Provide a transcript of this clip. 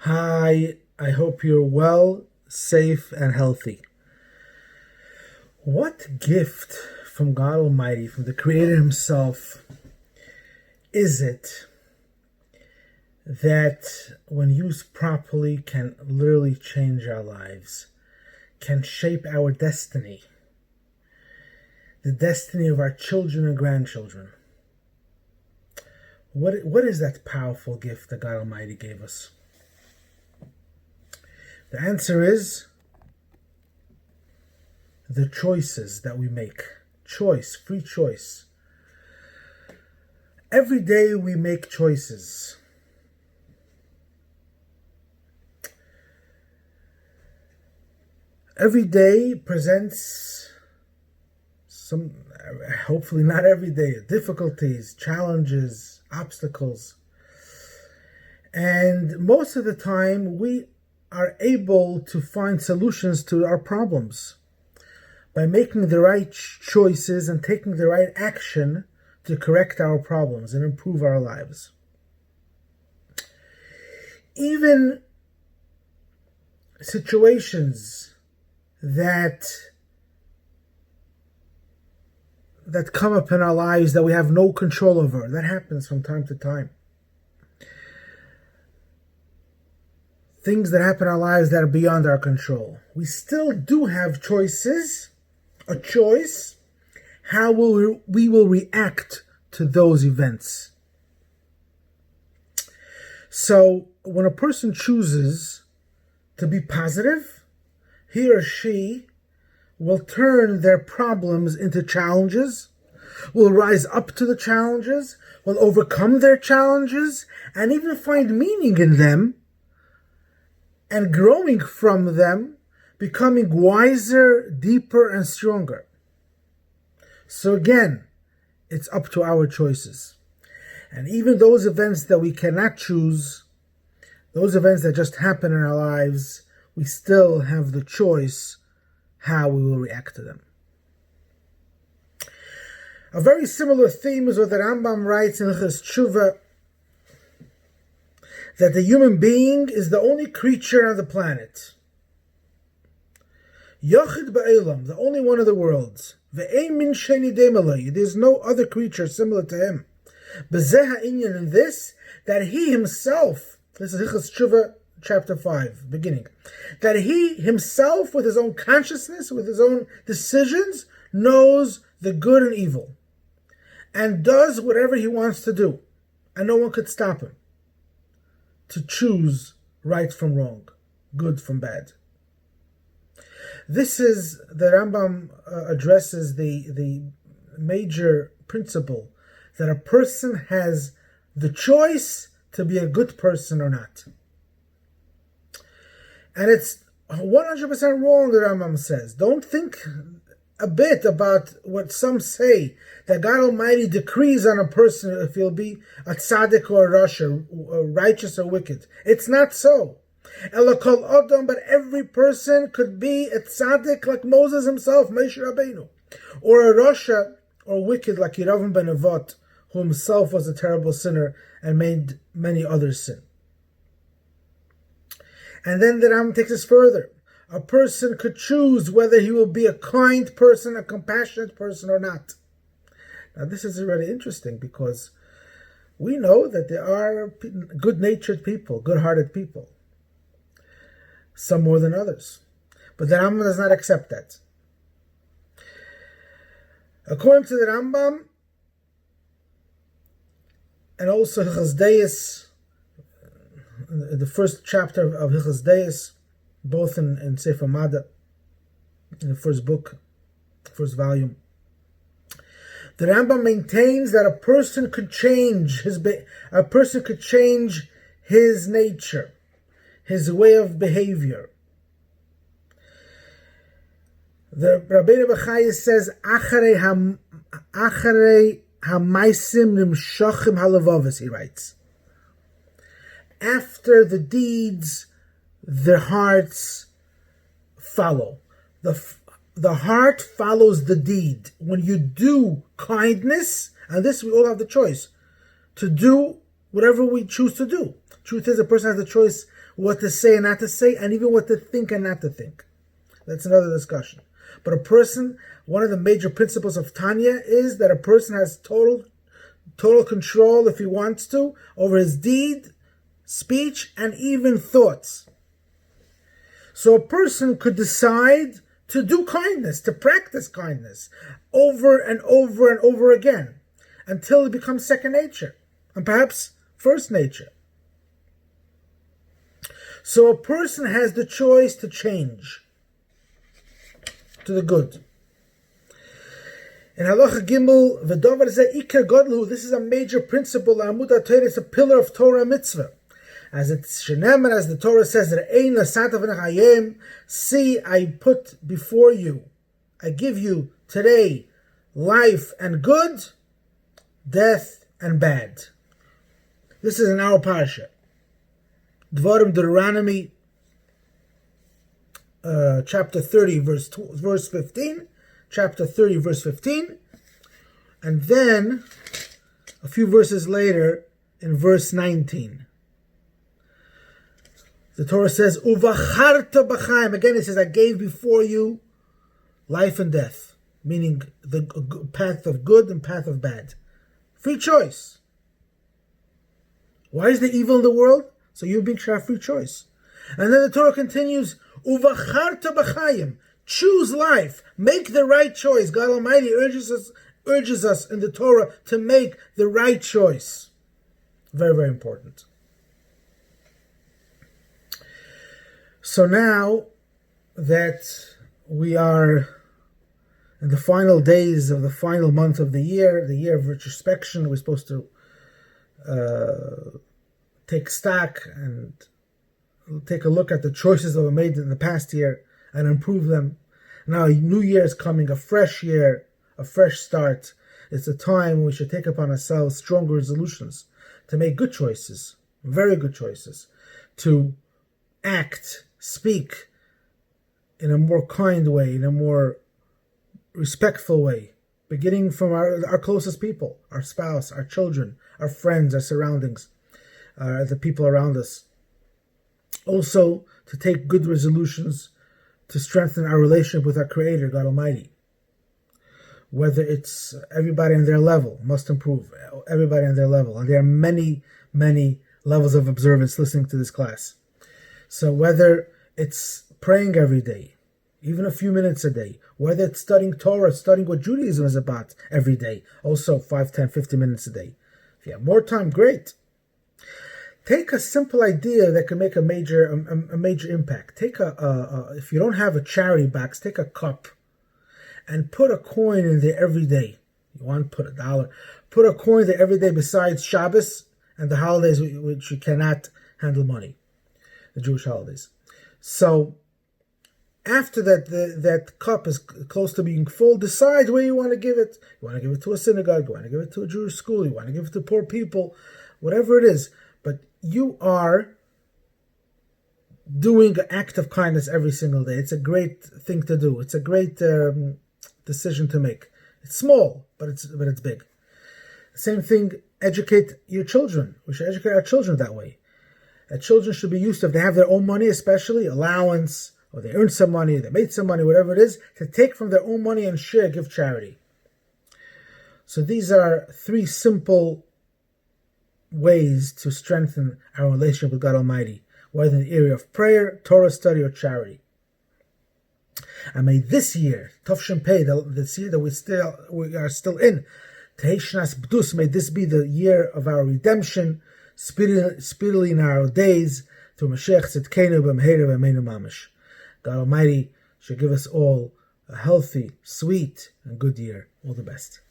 Hi, I hope you're well, safe, and healthy. What gift from God Almighty, from the Creator Himself, is it that, when used properly, can literally change our lives, can shape our destiny, the destiny of our children and grandchildren? What is that powerful gift that God Almighty gave us? The answer is the choices that we make. Choice, free choice. Every day we make choices. Every day presents some, hopefully not every day, difficulties, challenges, obstacles. And most of the time we are able to find solutions to our problems by making the right choices and taking the right action to correct our problems and improve our lives. Even situations that come up in our lives that we have no control over, that happens from time to time. Things that happen in our lives that are beyond our control. We still do have choices, a choice, how we will react to those events. So when a person chooses to be positive, he or she will turn their problems into challenges, will rise up to the challenges, will overcome their challenges, and even find meaning in them, and growing from them, becoming wiser, deeper, and stronger. So again, it's up to our choices. And even those events that we cannot choose, those events that just happen in our lives, we still have the choice how we will react to them. A very similar theme is what the Rambam writes in Hilchos Tshuva, that the human being is the only creature on the planet. Yochid ba'elam, the only one of the worlds. Ve'ein min sheni demalei, there's no other creature similar to him. B'zeh ha'inyan, in this, that he himself, this is Hilchos Tshuva, chapter 5, beginning, that he himself, with his own consciousness, with his own decisions, knows the good and evil, and does whatever he wants to do, and no one could stop him to choose right from wrong, good from bad. This is, the Rambam addresses the major principle that a person has the choice to be a good person or not. And it's 100% wrong, the Rambam says. Don't think a bit about what some say, that God Almighty decrees on a person if he'll be a tzaddik or a rasha, righteous or wicked. It's not so. Ela kol adam, but every person could be a tzaddik like Moses himself, Moshe Rabbeinu, or a rasha or wicked like Yeravam ben Nevat, who himself was a terrible sinner and made many others sin. And then the Rambam takes us further. A person could choose whether he will be a kind person, a compassionate person, or not. Now this is really interesting, because we know that there are good-natured people, good-hearted people, some more than others. But the Rambam does not accept that. According to the Rambam, and also Hilchos Deis, the first chapter of Hilchos Deis, both in Sefer Mada, in the first book, first volume, the Rambam maintains that a person could change his nature, his way of behavior. The Rabbeinu Bechaya says, "Acharei hamaisim nimshachim halavavis," he writes. After the deeds, the hearts follow. The heart follows the deed. When you do kindness, and this we all have the choice, to do whatever we choose to do. Truth is, a person has the choice what to say and not to say, and even what to think and not to think. That's another discussion. But a person, one of the major principles of Tanya is that a person has total control, if he wants to, over his deed, speech, and even thoughts. So a person could decide to do kindness, to practice kindness over and over and over again until it becomes second nature and perhaps first nature. So a person has the choice to change to the good. In Halacha Gimel, V'dover zeh ikar godlu, this is a major principle, Amud HaTorah, it's a pillar of Torah mitzvah. As it's Shenemer, as the Torah says, see, I put before you, I give you today life and good, death and bad. This is in our parasha. Dvarim, Deuteronomy, chapter 30, verse 15. Chapter 30, verse 15. And then, a few verses later, in verse 19. The Torah says, Uvacharta b'chaim. Again, it says, I gave before you life and death, meaning the path of good and path of bad. Free choice. Why is there evil in the world? So you being should have free choice. And then the Torah continues, Uvacharta b'chaim. Choose life. Make the right choice. God Almighty urges us in the Torah to make the right choice. Very, very important. So now that we are in the final days of the final month of the year of retrospection, we're supposed to take stock and take a look at the choices that were made in the past year and improve them. Now, New Year is coming, a fresh year, a fresh start. It's a time we should take upon ourselves stronger resolutions to make good choices, very good choices, to act, speak in a more kind way, in a more respectful way, beginning from our closest people, our spouse, our children, our friends, our surroundings, the people around us. Also, to take good resolutions to strengthen our relationship with our Creator, God Almighty. Whether it's everybody on their level, must improve, everybody on their level. And there are many, many levels of observance listening to this class. So whether it's praying every day, even a few minutes a day, whether it's studying Torah, studying what Judaism is about every day, also 5, 10, 15 minutes a day. If you have more time, great. Take a simple idea that can make a major impact. Take if you don't have a charity box, take a cup and put a coin in there every day. You want to put $1. Put a coin there every day besides Shabbos and the holidays which you cannot handle money, the Jewish holidays. So after that cup is close to being full, decide where you want to give it. You want to give it to a synagogue, you want to give it to a Jewish school, you want to give it to poor people, whatever it is. But you are doing an act of kindness every single day. It's a great thing to do. It's a great decision to make. It's small, but it's big. Same thing, educate your children. We should educate our children that way. Children should be used to, if they have their own money, especially allowance, or they earn some money, they made some money, whatever it is, to take from their own money and share, give charity. So these are 3 simple ways to strengthen our relationship with God Almighty, whether in the area of prayer, Torah study, or charity. And may this year, Tov Pei, this year that we are still in, Tehei Shnas B'dus, may this be the year of our redemption, speedily in our days, through Mashiach Tzidkenu B'mheira B'meinu Mamash. God Almighty should give us all a healthy, sweet, and good year. All the best.